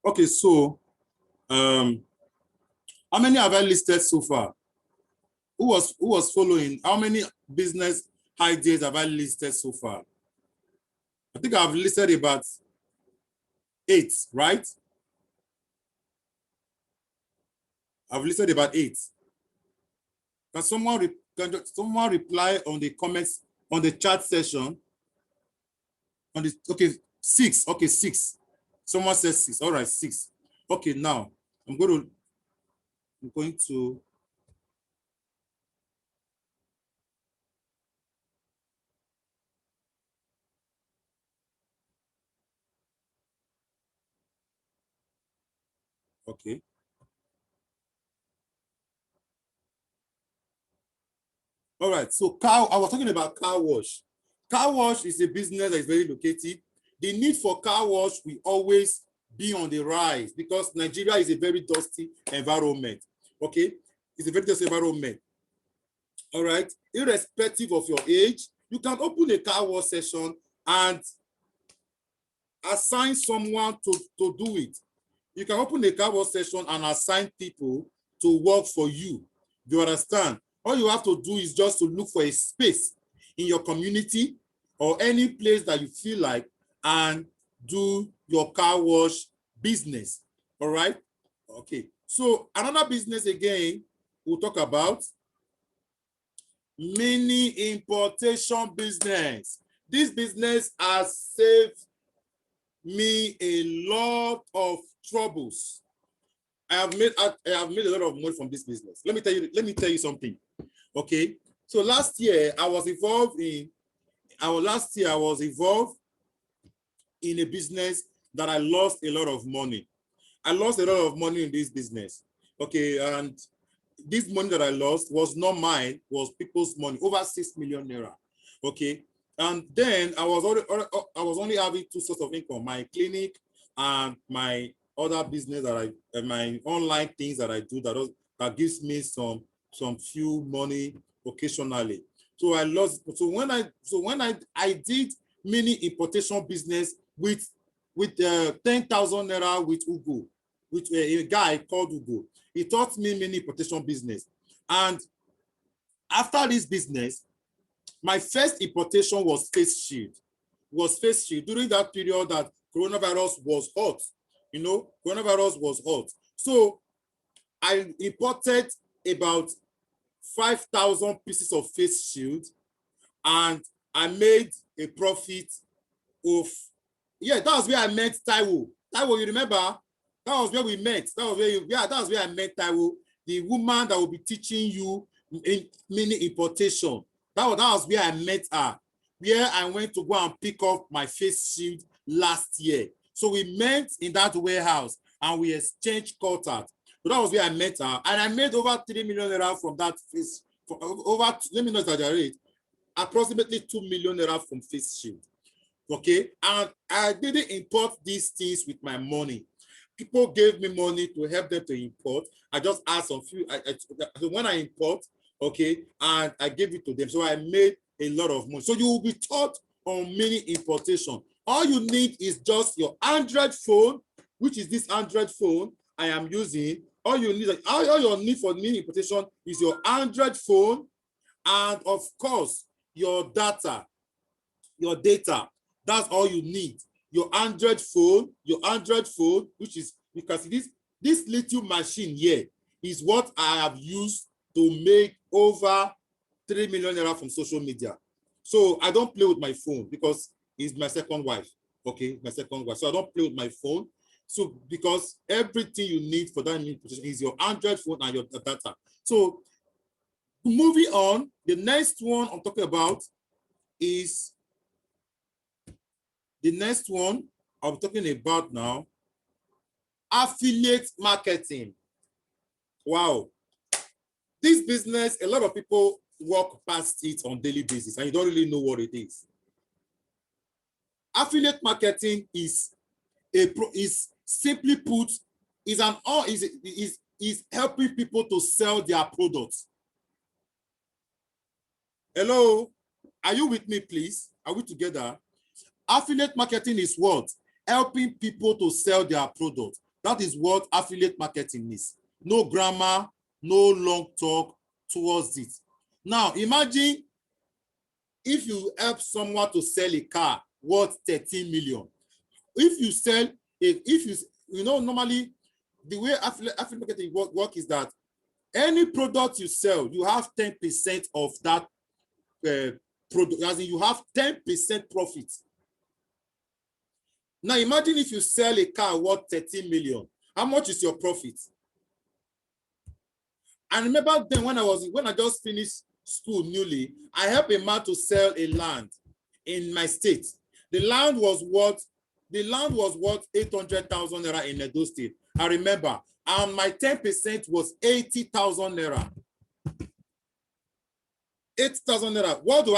Okay, so how many have I listed so far? Who was following? How many business ideas have I listed so far? I think I've listed about 8, right? I've listed about 8. Can someone reply on the comments on the chat session? Okay, 6. Okay, 6. Someone says 6. All right, 6. Okay, now I'm going to okay. All right, so I was talking about car wash. Car wash is a business that is very lucrative. The need for car wash will always be on the rise because Nigeria is a very dusty environment. Okay, it's a very dusty environment. All right, irrespective of your age, you can open a car wash session and assign someone to do it. You can open a car wash session and assign people to work for you. Do you understand? All you have to do is just to look for a space in your community or any place that you feel like and do your car wash business. All right? Okay. So another business again we'll talk about, mini importation business. This business has saved me a lot of troubles. I have made a lot of money from this business. Let me tell you something. Okay. So last year I was involved in a business that I lost a lot of money. I lost a lot of money in this business. Okay, and this money that I lost was not mine, was people's money, over 6 million naira. Okay, and then I was only having 2 sources of income: my clinic and my other business my online things that I do that gives me some few money occasionally. So I lost. So when I did mini importation business with 10,000 naira with Ugo, with a guy called Ugo. He taught me mini importation business. And after this business, my first importation was face shield. During that period that coronavirus was hot. Coronavirus was hot. So I imported about 5,000 pieces of face shield and I made a profit of, that was where I met Taiwo. Taiwo, you remember? That was where we met. That was where I met Taiwo, the woman that will be teaching you in mini importation. That was where I met her, where I went to go and pick up my face shield last year. So we met in that warehouse and we exchanged contact. So that was where I met her, and I made over 3 million naira from that face. Let me not exaggerate, approximately 2 million naira from face shield. Okay, and I didn't import these things with my money. People gave me money to help them to import. I just asked some few. So when I import, okay, and I gave it to them, so I made a lot of money. So you will be taught on mini importation. All you need is just your Android phone, which is this Android phone I am using. All you need for mini importation is your Android phone, and of course your data. That's all you need. Your Android phone, which is, you can see this little machine here is what I have used to make over 3 million naira from social media. So I don't play with my phone because it's my second wife. Okay, my second wife. So I don't play with my phone. So because everything you need for that is your Android phone and your data. So moving on, the next one I'm talking about is now, affiliate marketing. Wow. This business, a lot of people walk past it on daily basis and you don't really know what it is. Affiliate marketing is simply put, is helping people to sell their products. Hello, are you with me, please? Are we together? Affiliate marketing is what? Helping people to sell their product. That is what affiliate marketing is. No grammar, no long talk towards it. Now, imagine if you help someone to sell a car worth 13 million. If you sell, normally the way affiliate marketing work is that any product you sell, you have 10% of that product, as in you have 10% profit. Now imagine if you sell a car worth 13 million, how much is your profit? And remember then when I just finished school newly, I helped a man to sell a land in my state. The land was worth 800,000 naira in Edo State. I remember, and my 10% was 80,000 naira. 8,000 naira. What do?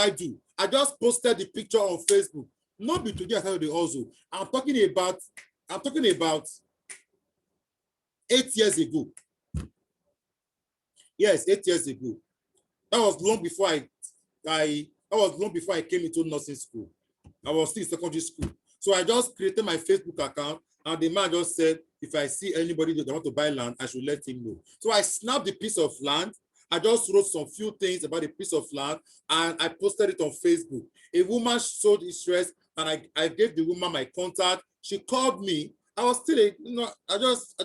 I just posted the picture on Facebook. Not be today I started the hustle. I'm talking about 8 years ago. Yes, 8 years ago. That was long before I came into nursing school. I was still in secondary school. So I just created my Facebook account, and the man just said, if I see anybody that want to buy land, I should let him know. So I snapped the piece of land. I just wrote some few things about the piece of land, and I posted it on Facebook. A woman showed interest, and I gave the woman my contact. She called me. I was still, I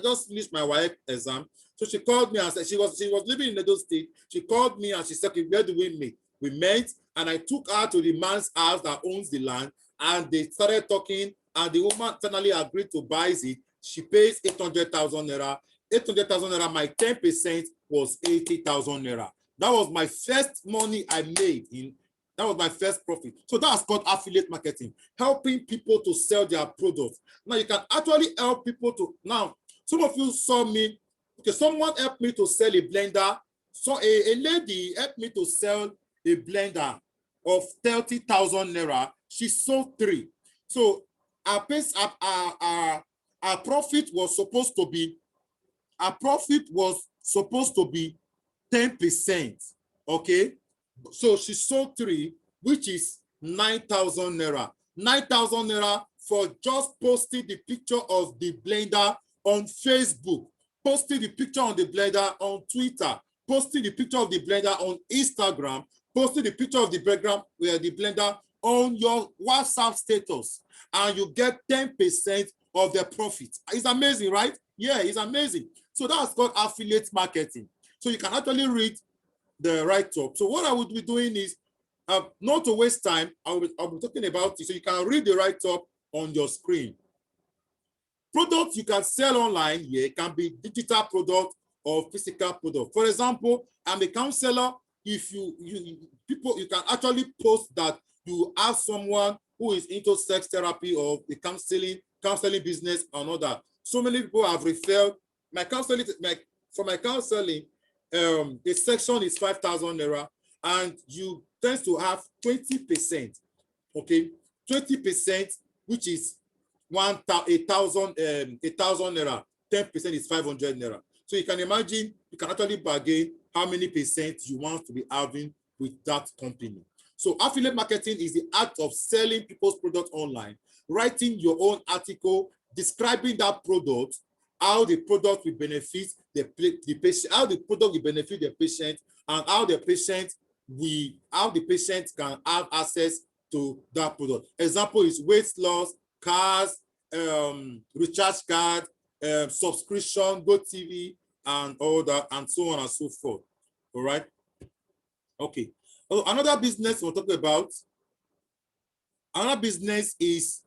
just finished my WAEC exam. So she called me and said she was living in Edo State. She called me and she said, okay, where do we meet? We met, and I took her to the man's house that owns the land, and they started talking, and the woman finally agreed to buy it. She pays 800,000 naira. 800,000 naira, my 10% was 80,000 naira. That was my first money I made that was my first profit. So that's called affiliate marketing, helping people to sell their products. Now you can actually help people to, now some of you saw me, okay, someone helped me to sell a blender. So a lady helped me to sell a blender of 30,000 naira. She sold 3. So our profit was supposed to be, 10%. Okay. So she sold 3, which is 9,000 naira. 9,000 naira for just posting the picture of the blender on Facebook, posting the picture on the blender on Twitter, posting the picture of the blender on Instagram, posting the picture of the blender on your WhatsApp status, and you get 10% of the profit. It's amazing, right? Yeah, it's amazing. So that's called affiliate marketing. So you can actually read the write-up. So what I would be doing is, not to waste time, I'll be talking about it. So you can read the write-up on your screen. Products you can sell online here can be digital product or physical product. For example, I'm a counselor. If you can actually post that you have someone who is into sex therapy or the counseling business and all that. So many people have referred my counseling. For my counseling, the section is 5,000 naira, and you tend to have 20%. Okay, 20%, which is 1,000 naira. 10% is 500 naira. So you can imagine, you can actually bargain how many percent you want to be having with that company. So affiliate marketing is the act of selling people's products online, writing your own article, describing that product, how the product will benefit the patient, how the product will benefit the patient, and how the patient can have access to that product. Example is weight loss, cars, recharge card, subscription, GoTV, and all that, and so on and so forth. All right. Okay. Another business we'll talk about. Another business is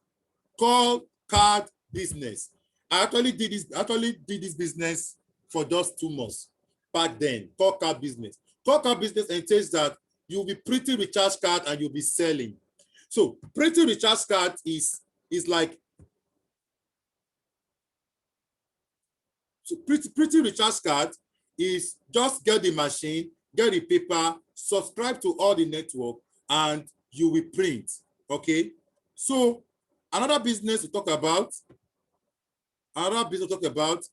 call card business. I actually did this business for just 2 months back then. Call card business. Call card business entails that you'll be printing recharge card and you'll be selling. So printing recharge card is like, so printing recharge card is just get the machine, get the paper, subscribe to all the network, and you will print. Okay. So another business we talk about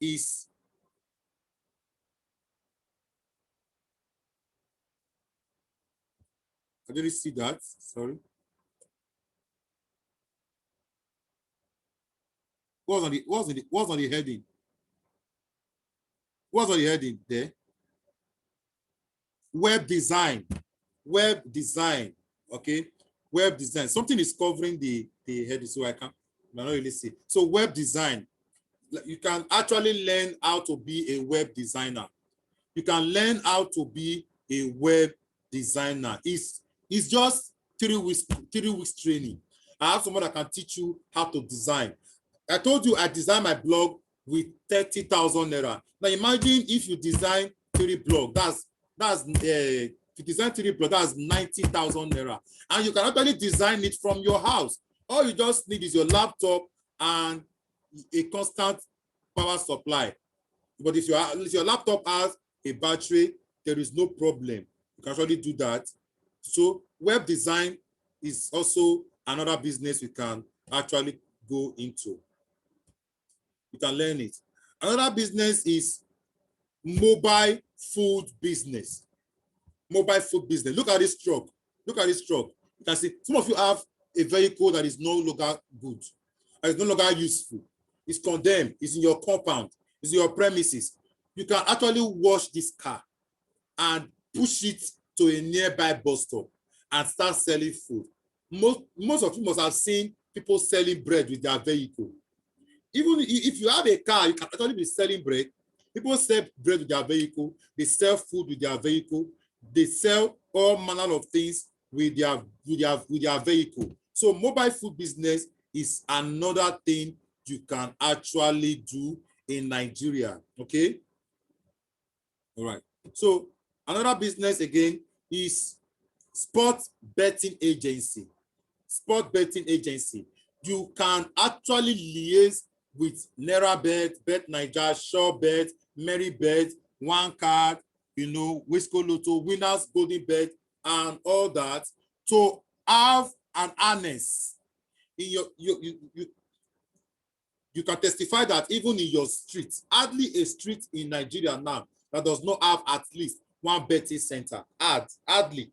is I didn't see that. Sorry. What's on the heading? What's what you heard in there? Web design. Web design. Okay. Web design. Something is covering the head, so I can't not really see. So web design. You can actually learn how to be a web designer. You can learn how to be a web designer. It's just 3 weeks training. I have someone that can teach you how to design. I told you I designed my blog with 30,000 naira. Now imagine if you design 3 blogs. If you design 3 blogs, that's 90,000 naira. And you can actually design it from your house. All you just need is your laptop and a constant power supply. But if your laptop has a battery, there is no problem. You can actually do that. So web design is also another business we can actually go into. You can learn it. Another business is mobile food business. Mobile food business. Look at this truck. Look at this truck. You can see some of you have a vehicle that is no longer good, that is no longer useful. It's condemned. It's in your compound. It's in your premises. You can actually wash this car and push it to a nearby bus stop and start selling food. Most of you must have seen people selling bread with their vehicle. Even if you have a car, you can actually be selling bread. People sell bread with their vehicle. They sell food with their vehicle. They sell all manner of things with their vehicle. So mobile food business is another thing you can actually do in Nigeria. Okay. All right. So another business again is sport betting agency. Sport betting agency. You can actually liaise with NairaBet, BetNaija, SureBet, MerryBet, One Card, Wisco Lotto, Winners, Golden Bet, and all that to have an harness in you can testify that even in your street, hardly a street in Nigeria now that does not have at least one betting center. Hardly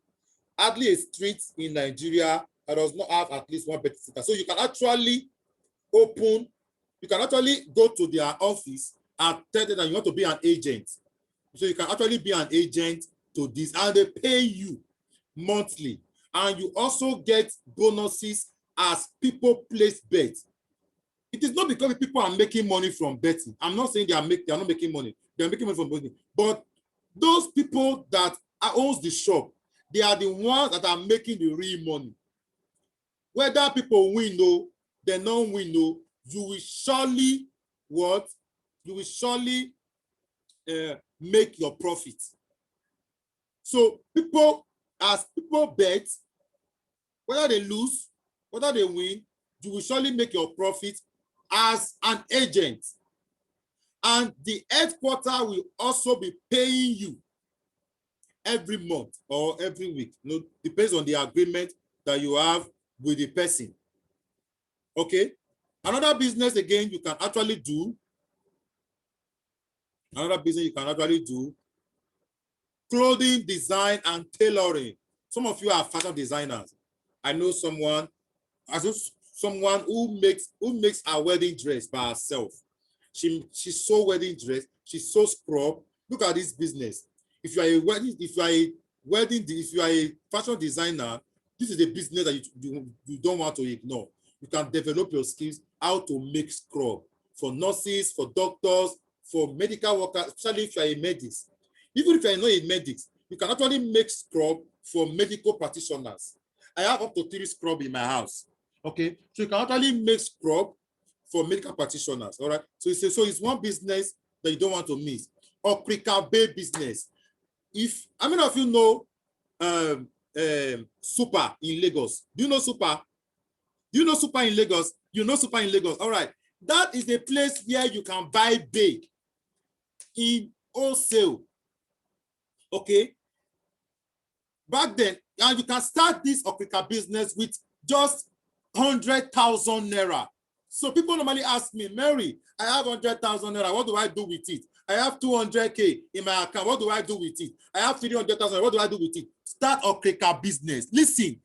a street in Nigeria that does not have at least one betting center. So you can actually go to their office and tell them that you want to be an agent. So you can actually be an agent to this, and they pay you monthly. And you also get bonuses as people place bets. It is not because people are making money from betting. I'm not saying they are not making money. They are making money from betting. But those people that owns the shop, they are the ones that are making the real money. Whether people win or they don't win, you will surely what? You will surely make your profit. So as people bet, whether they lose, whether they win, you will surely make your profit as an agent. And the headquarter will also be paying you every month or every week. Depends on the agreement that you have with the person. Okay. Another business again you can actually do. Clothing design and tailoring. Some of you are fashion designers. I know someone who makes a wedding dress by herself. She sew wedding dress. She sew scrub. Look at this business. If you are a fashion designer, this is a business that you don't want to ignore. You can develop your skills how to make scrub for nurses, for doctors, for medical workers, especially if you are a medic. Even if you are not a medic, you can actually make scrub for medical practitioners. I have up to 3 scrub in my house. Okay, so you can actually make scrub for medical practitioners. All right, so it's one business that you don't want to miss. Okrika Bay business. How many of you know Super in Lagos? Do you know Super? Do you know Super in Lagos? You know Super in Lagos. All right, that is a place where you can buy big in wholesale. Okay, back then, and you can start this Okrika business with just 100,000 naira. So people normally ask me, Mary, I have 100,000 naira. What do I do with it? I have 200K in my account. What do I do with it? I have 300,000. What do I do with it? Start Okrika business. Listen,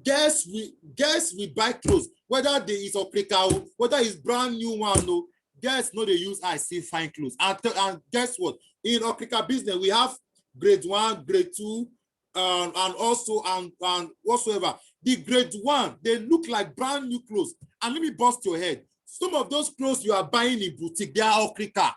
guess we buy clothes, whether there is Okrika, whether it's brand new one, Girls know they use I see fine clothes. And guess what? In Okrika business, we have grade 1, grade 2, and also and whatsoever. The grade 1, they look like brand new clothes. And let me bust your head. Some of those clothes you are buying in boutique, they are Okrika.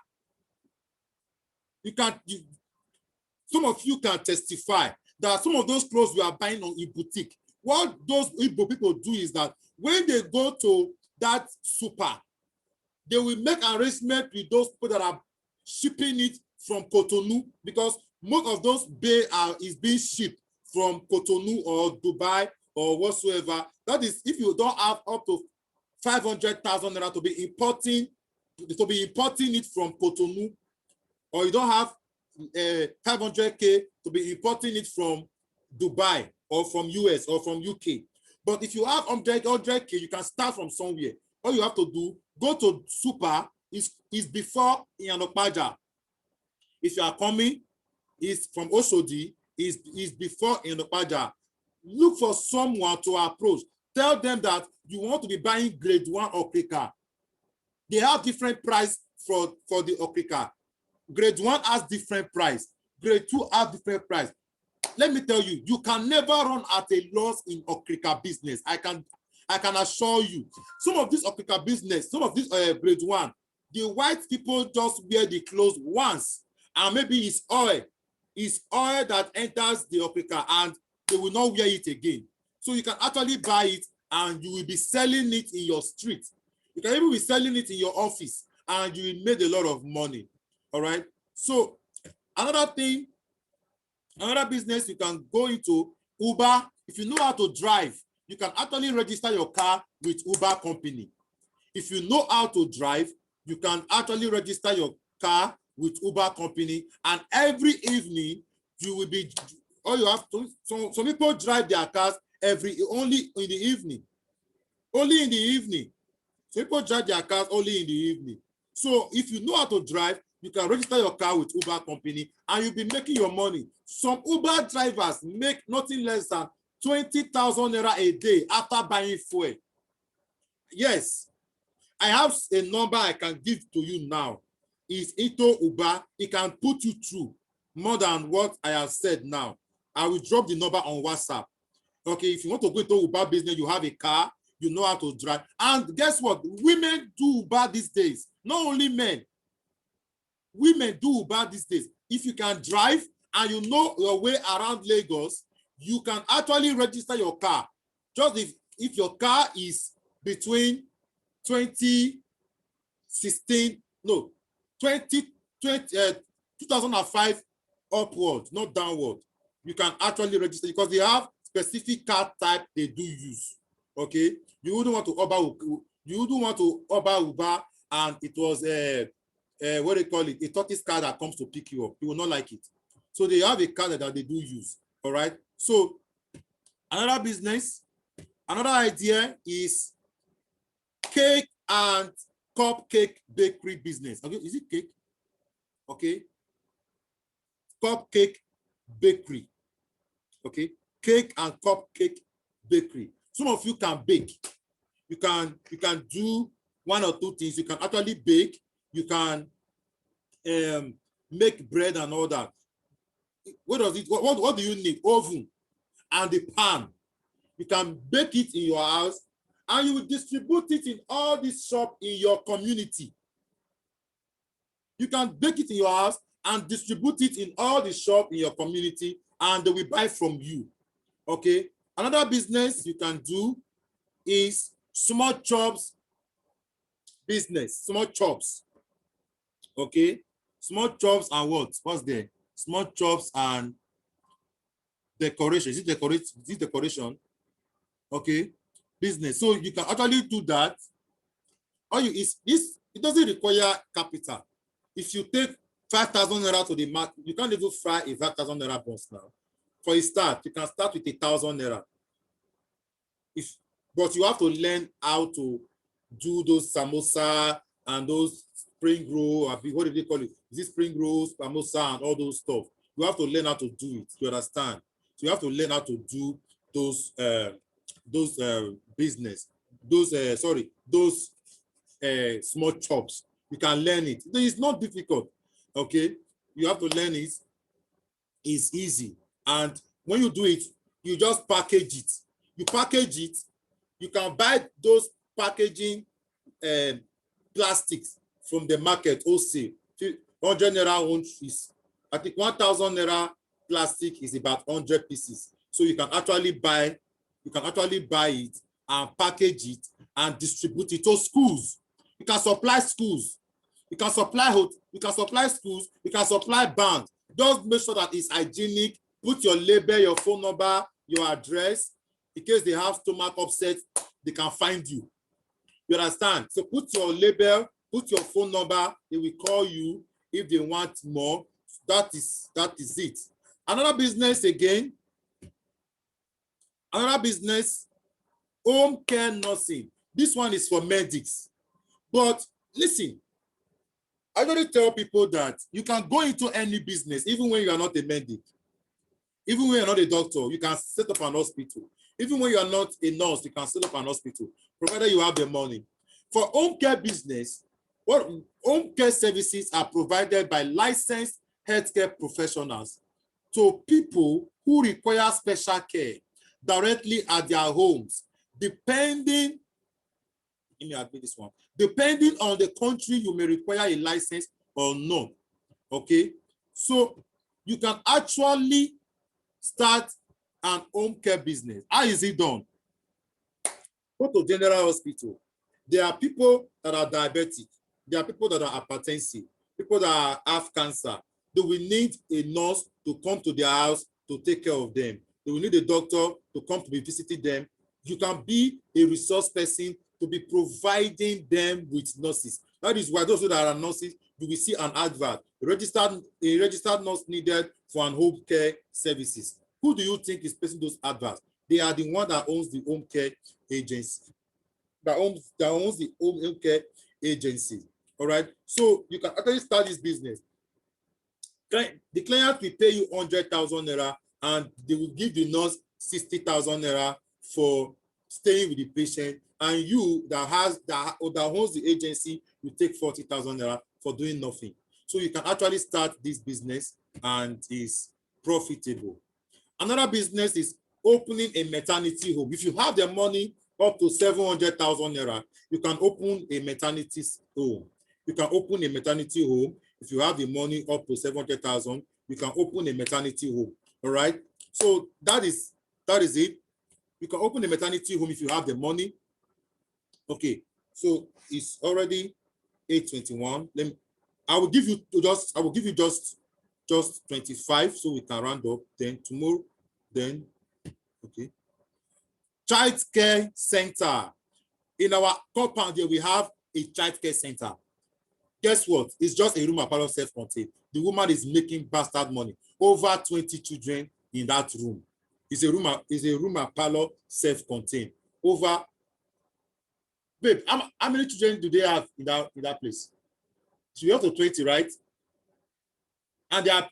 Some of you can testify that some of those clothes you are buying on in boutique, what those Igbo people do is that when they go to that super, they will make arrangement with those people that are shipping it from Cotonou, because most of those bay is being shipped from Cotonou or Dubai or whatsoever. That is, if you don't have up to 500,000 naira to be importing it from Cotonou, or you don't have 500K to be importing it from Dubai or from US or from UK. But if you have 100K, you can start from somewhere. All you have to do, go to super, is before Iyanokpaja. If you are coming, is from Oshodi, is before Iyanokpaja. Look for someone to approach. Tell them that you want to be buying grade 1 Okrika. They have different price for the Okrika. Grade 1 has different price. Grade 2 has different price. Let me tell you, you can never run at a loss in Okrika business. I can assure you. Some of this Okrika business, some of this grade 1, the white people just wear the clothes once, and maybe it's oil. It's oil that enters the Okrika, and they will not wear it again. So you can actually buy it, and you will be selling it in your street. You can even be selling it in your office, and you will make a lot of money. All right. So another thing, another business you can go into, Uber. If you know how to drive, you can actually register your car with Uber company. If you know how to drive, you can actually register your car with Uber company, and every evening you will be, all you have to, some people drive their cars only in the evening. Only in the evening. Some people drive their cars only in the evening. So if you know how to drive, you can register your car with Uber company, and you'll be making your money. Some Uber drivers make nothing less than 20,000 naira a day after buying fuel. Yes, I have a number I can give to you now. It's into Uber. It can put you through more than what I have said now. I will drop the number on WhatsApp. Okay, if you want to go into Uber business, you have a car, you know how to drive. And guess what? Women do Uber these days. Not only men. Women do Uber these days. If you can drive and you know your way around Lagos, you can actually register your car. Just if your car is between 2005 upward, not downward, you can actually register, because they have specific car type they do use. Okay, you wouldn't want to Uber Uber and it was what they call it, a tortoise car that comes to pick you up. You will not like it. So they have a car that they do use. All right. So another business, another idea is cake and cupcake bakery business. Okay, is it cake? Okay. Cupcake bakery. Okay, cake and cupcake bakery. Some of you can bake. You can do one or two things. You can actually bake. You can make bread and all that. What does it? What do you need? Oven and the pan. You can bake it in your house, and you will distribute it in all these shops in your community. You can bake it in your house and distribute it in all the shops in your community, and they will buy from you. Okay. Another business you can do is small chops business. Small chops. Okay. Small chops and what? What's there? Small chops and decoration. Is it decoration? Okay. Business. So you can actually do that. It doesn't require capital. If you take 5,000 naira to the market, you can't even fry a 5,000 naira box now. For a start, you can start with 1,000 naira. But you have to learn how to do those samosa and those spring roll, what do they call it? Is it spring rolls, samosa, and all those stuff? You have to learn how to do it. You understand? So you have to learn how to do those business, those small chops. You can learn it. It's not difficult. Okay, you have to learn it. It's easy. And when you do it, you just package it. You package it. You can buy those packaging plastics from the market wholesale. 100 naira is, I think 1,000 naira plastic is about 100 pieces. So you can actually buy it and package it and distribute it to schools. You can supply schools. You can supply schools. You can supply banks. Just make sure that it's hygienic. Put your label, your phone number, your address. In case they have stomach upset, they can find you. You understand? So put your label, put your phone number. They will call you if they want more. That is it. Another business again. Another business, home care nursing. This one is for medics. But listen, I usually tell people that you can go into any business, even when you are not a medic, even when you're not a doctor, you can set up an hospital. Even when you are not a nurse, you can set up an hospital, provided you have the money. For home care business, what home care services are provided by licensed healthcare professionals to people who require special care directly at their homes, depending on the country, you may require a license or not. Okay, so you can actually start an home care business. How is it done? Go to general hospital. There are people that are diabetic. There are people that are hypertensive. People that have cancer. They will need a nurse to come to their house to take care of them. They will need a doctor to come to be visiting them. You can be a resource person to be providing them with nurses. That is why those that are nurses, you will see an advert. A registered nurse needed for an home care services. Who do you think is placing those adverts? They are the one that owns the home care agency. That owns the home care agency. All right. So you can actually start this business. The client will pay you 100,000 naira and they will give the nurse 60,000 naira for staying with the patient, and you that owns the agency will take 40,000 naira for doing nothing. So you can actually start this business and is profitable. Another business is opening a maternity home. If you have the money up to 700,000 naira, you can open a maternity home. You can open a maternity home. If you have the money up to 700,000, you can open a maternity home. All right. So that is it. You can open a maternity home if you have the money. Okay. So it's already 8:21. I will give you just 25 so we can round up. Then tomorrow, okay. Child care center. In our compound here, we have a child care center. Guess what? It's just a room and parlor self-contained. The woman is making bastard money. Over 20 children in that room. It's a room and parlor self-contained. Over, babe, how many children do they have in that place? So we have to 20, right? And they are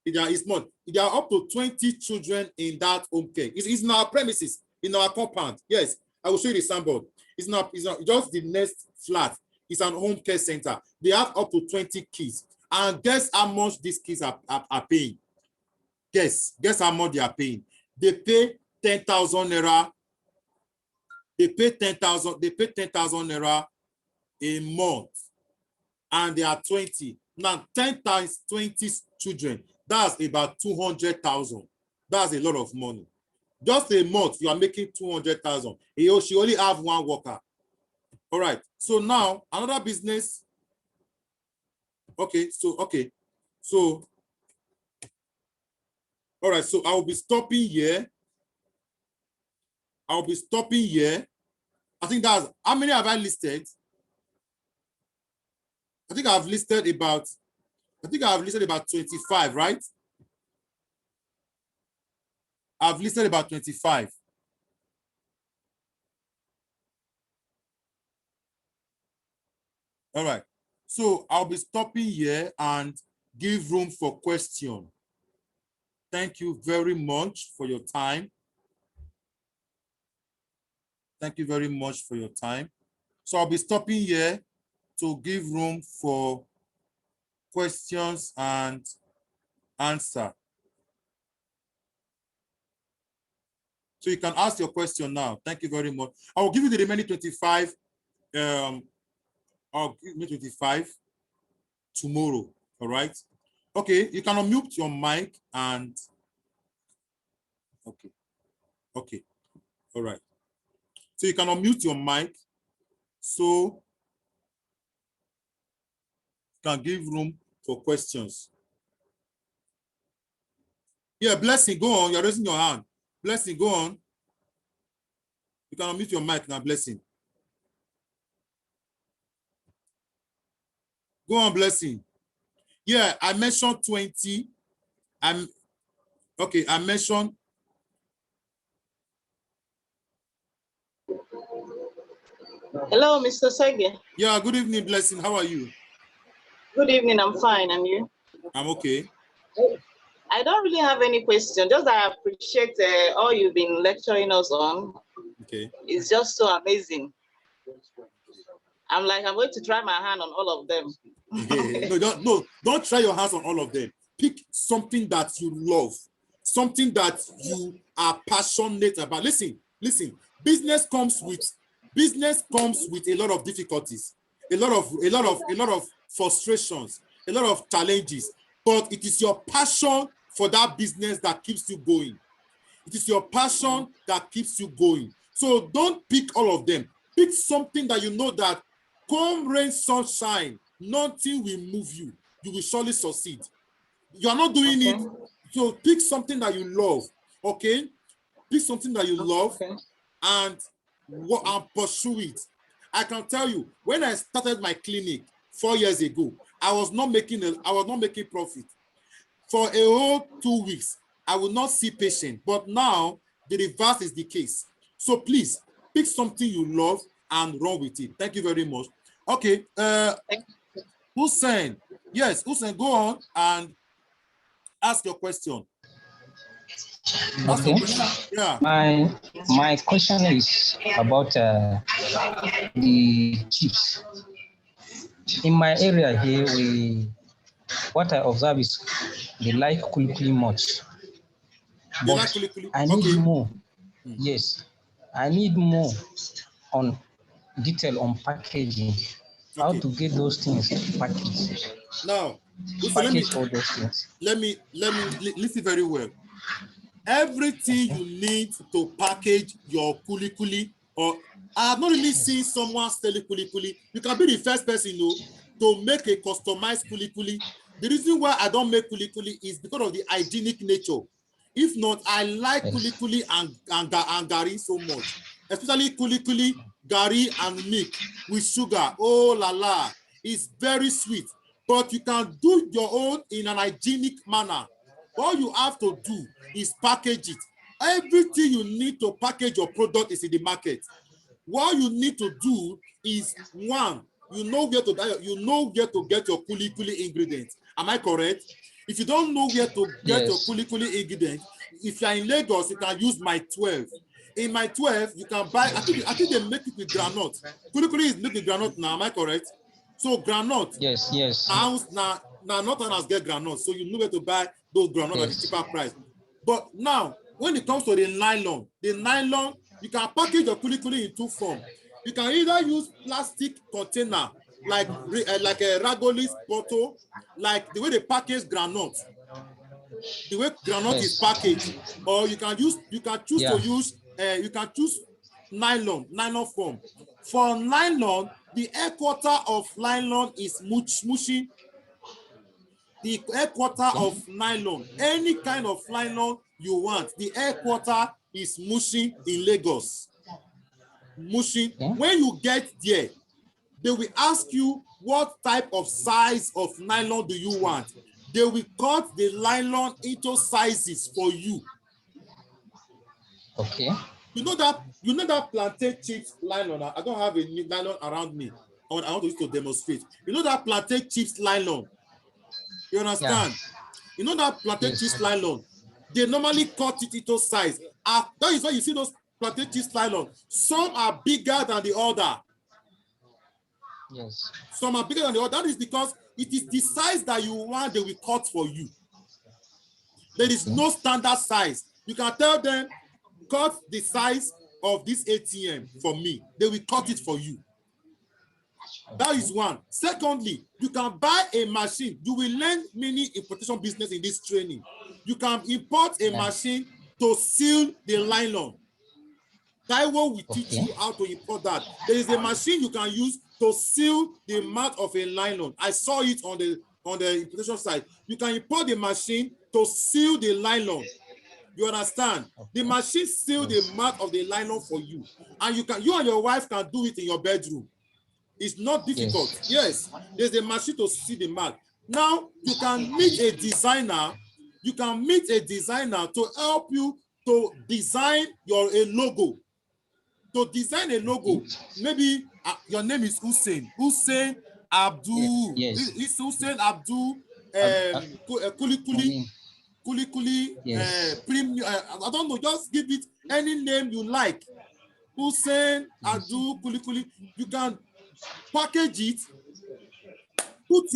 it's not. There are up to 20 children in that home care. It's in our premises, in our compound. Yes, I will show you the sample. It's not just the next flat. It's an home care center. They have up to 20 kids. And guess how much these kids are paying? Guess how much they are paying. They pay 10,000 naira. They pay 10,000 naira a month. And they are 20. Now, 10 times 20 children, that's about 200,000. That's a lot of money. Just a month, you are making 200,000. She only have one worker. All right. So now another business. Okay. So all right. So I will be stopping here. I think that's how many have I listed? I think I've listed about 25, right? I've listed about 25. All right. So I'll be stopping here and give room for question. Thank you very much for your time. Thank you very much for your time. So I'll be stopping here to give room for questions and answer. So you can ask your question now. Thank you very much. I will give you the remaining 25. I'll give you 25 tomorrow. All right. Okay, you can unmute your mic and okay. Okay. All right. So you can unmute your mic so you can give room for questions. Yeah, Blessing, go on. You're raising your hand. Blessing, go on. You can unmute your mic now, Blessing. Go on, Blessing. Yeah, I mentioned 20. I mentioned. Hello, Mr. Sege. Yeah, good evening, Blessing. How are you? Good evening, I'm fine, and you? I'm okay. I don't really have any question, just that I appreciate all you've been lecturing us on. Okay. It's just so amazing. I'm going to try my hand on all of them. Don't try your hands on all of them. Pick something that you love, something that you are passionate about. Listen, business comes with a lot of difficulties, a lot of frustrations, a lot of challenges, but it is your passion for that business that keeps you going. It is your passion that keeps you going. So don't pick all of them. Pick something that you know that come rain, sunshine, nothing will move you. You will surely succeed. You are not doing it. So pick something that you love. Okay? Pick something that you love and pursue it. I can tell you, when I started my clinic 4 years ago, I was not making profit. For a whole 2 weeks, I will not see patient, but now the reverse is the case. So please pick something you love and run with it. Thank you very much. Okay, Hussein. Yes, Hussein, go on and ask your question. Okay. Yeah. My question is about the chips. In my area here, what I observe is they like kulikuli much. But I need more. Yes, I need more on detail on packaging. How to get those things packaged. Now, package all those things. Let me listen very well. Everything you need to package your kulikuli, or I have not really seen someone selling kulikuli. You can be the first person to make a customized kulikuli. The reason why I don't make kulikuli is because of the hygienic nature. If not, I like kulikuli and gari so much, especially kulikuli, gari, and milk with sugar. Oh la la, it's very sweet. But you can do your own in an hygienic manner. All you have to do is package it. Everything you need to package your product is in the market. What you need to do is, one, you know where to get your kulikuli ingredients. Am I correct? If you don't know where to get your kulikuli ingredients, if you are in Lagos, you can use my 12. In my 12, you can buy. I think they make it with granite. Kulikuli is made with granite now. Am I correct? So granite. Yes. Now not others get granite, so you know where to buy those granite at the cheaper price. But now, when it comes to the nylon, you can package your kulikuli in two forms. You can either use plastic container like a Ragolis bottle, like the way they package granite, the way granite is packaged, or you can choose nylon form. For nylon, the headquarter of nylon is Mushin. The headquarter of nylon, any kind of nylon you want, the headquarter is Mushin in Lagos. Mushin. When you get there, they will ask you what type of size of nylon do you want. They will cut the nylon into sizes for you. Okay. You know that plantain chips nylon. I don't have a nylon around me. I want to use to demonstrate. You know that plantain chips nylon. You understand? Yeah. You know that plantain chips nylon. They normally cut it into size. That is why you see those plantain chips nylon. Some are bigger than the other. Yes. Some are bigger than the other. That is because it is the size that you want they will cut for you. There is no standard size. You can tell them, cut the size of this ATM for me. They will cut it for you. That is one. Secondly, you can buy a machine. You will learn many importation business in this training. You can import a machine to seal the nylon. Taiwo will teach you how to import that. There is a machine you can use to seal the mouth of a nylon. I saw it on the importation side. You can import the machine to seal the nylon. You understand? The machine seal the mouth of the nylon for you, and you and your wife can do it in your bedroom. It's not difficult. Yes, there's a machine to see the mouth. Now you can meet a designer. You can meet a designer to help you to design a logo. To design a logo, maybe your name is Hussein Abdul. Yes. It's Hussein Abdul Kulikuli. Yes. Premium. I don't know. Just give it any name you like. Hussein Abdul Kulikuli. You can package it. Put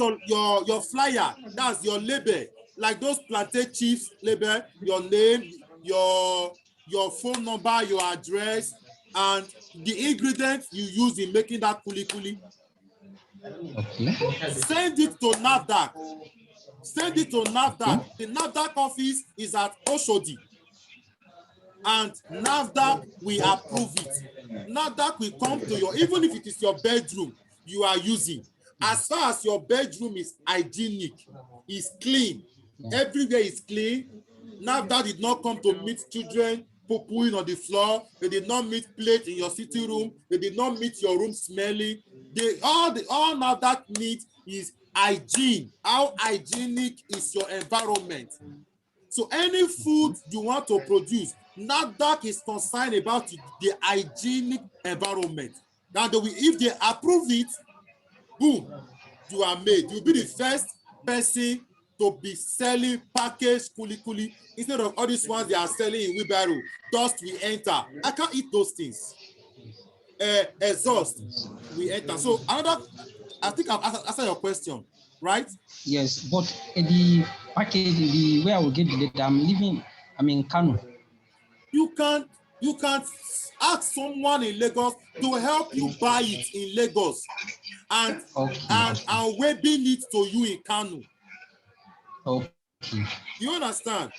your flyer. That's your label, like those Plantain Chiefs label. Your name, your phone number, your address, and the ingredients you use in making that kulikuli. Okay. Send it to NAFDAC. Send it to NAFDAC. The NAFDAC office is at Oshodi. And NAFDAC will approve it. NAFDAC will come to your, even if it is your bedroom you are using. As far as your bedroom is hygienic, is clean, everywhere is clean. NAFDAC did not come to meet children pooing on the floor. They did not meet plates in your sitting room. They did not meet your room smelling. All NAFDAC needs is hygiene. How hygienic is your environment? So any food you want to produce, NAFDAC is concerned about the hygienic environment. Now, if they approve it, boom, you are made. You'll be the first person to be selling packaged kulikuli instead of all these ones they are selling in wheelbarrow. Dust will enter. I can't eat those things. Exhaust will enter. So another, I think I've answered your question, right? Yes, but the package, the where I will get the data, I'm in Kano. You can ask someone in Lagos to help you buy it in Lagos and webbing it to you in Kano. Okay. You understand?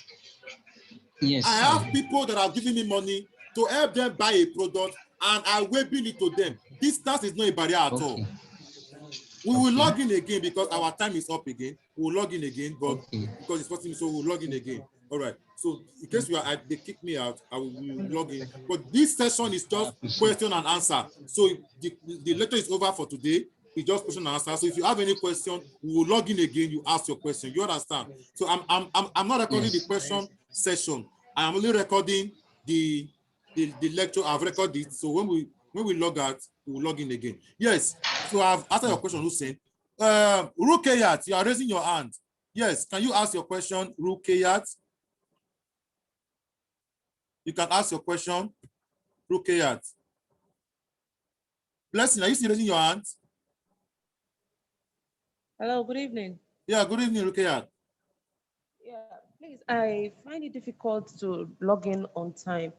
Yes. I have people that are giving me money to help them buy a product and I webbing it to them. Distance is not a barrier at all. We will log in again because our time is up again. We will log in again, but because it's 14, so we'll log in again. All right. So in case they kick me out, I will log in. But this session is just question and answer. So the lecture is over for today. It's just question and answer. So if you have any question, we will log in again. You ask your question. You understand? So I'm not recording the question session. I am only recording the lecture. I've recorded it. So when we log out, we will log in again. Yes. So I've answered your question, Hussein. Rukayat, you are raising your hand. Yes. Can you ask your question, Rukayat? You can ask your question, Rukayat. Blessing, are you still raising your hand? Hello, good evening. Yeah, good evening, Rukayat. Yeah, please, I find it difficult to log in on time.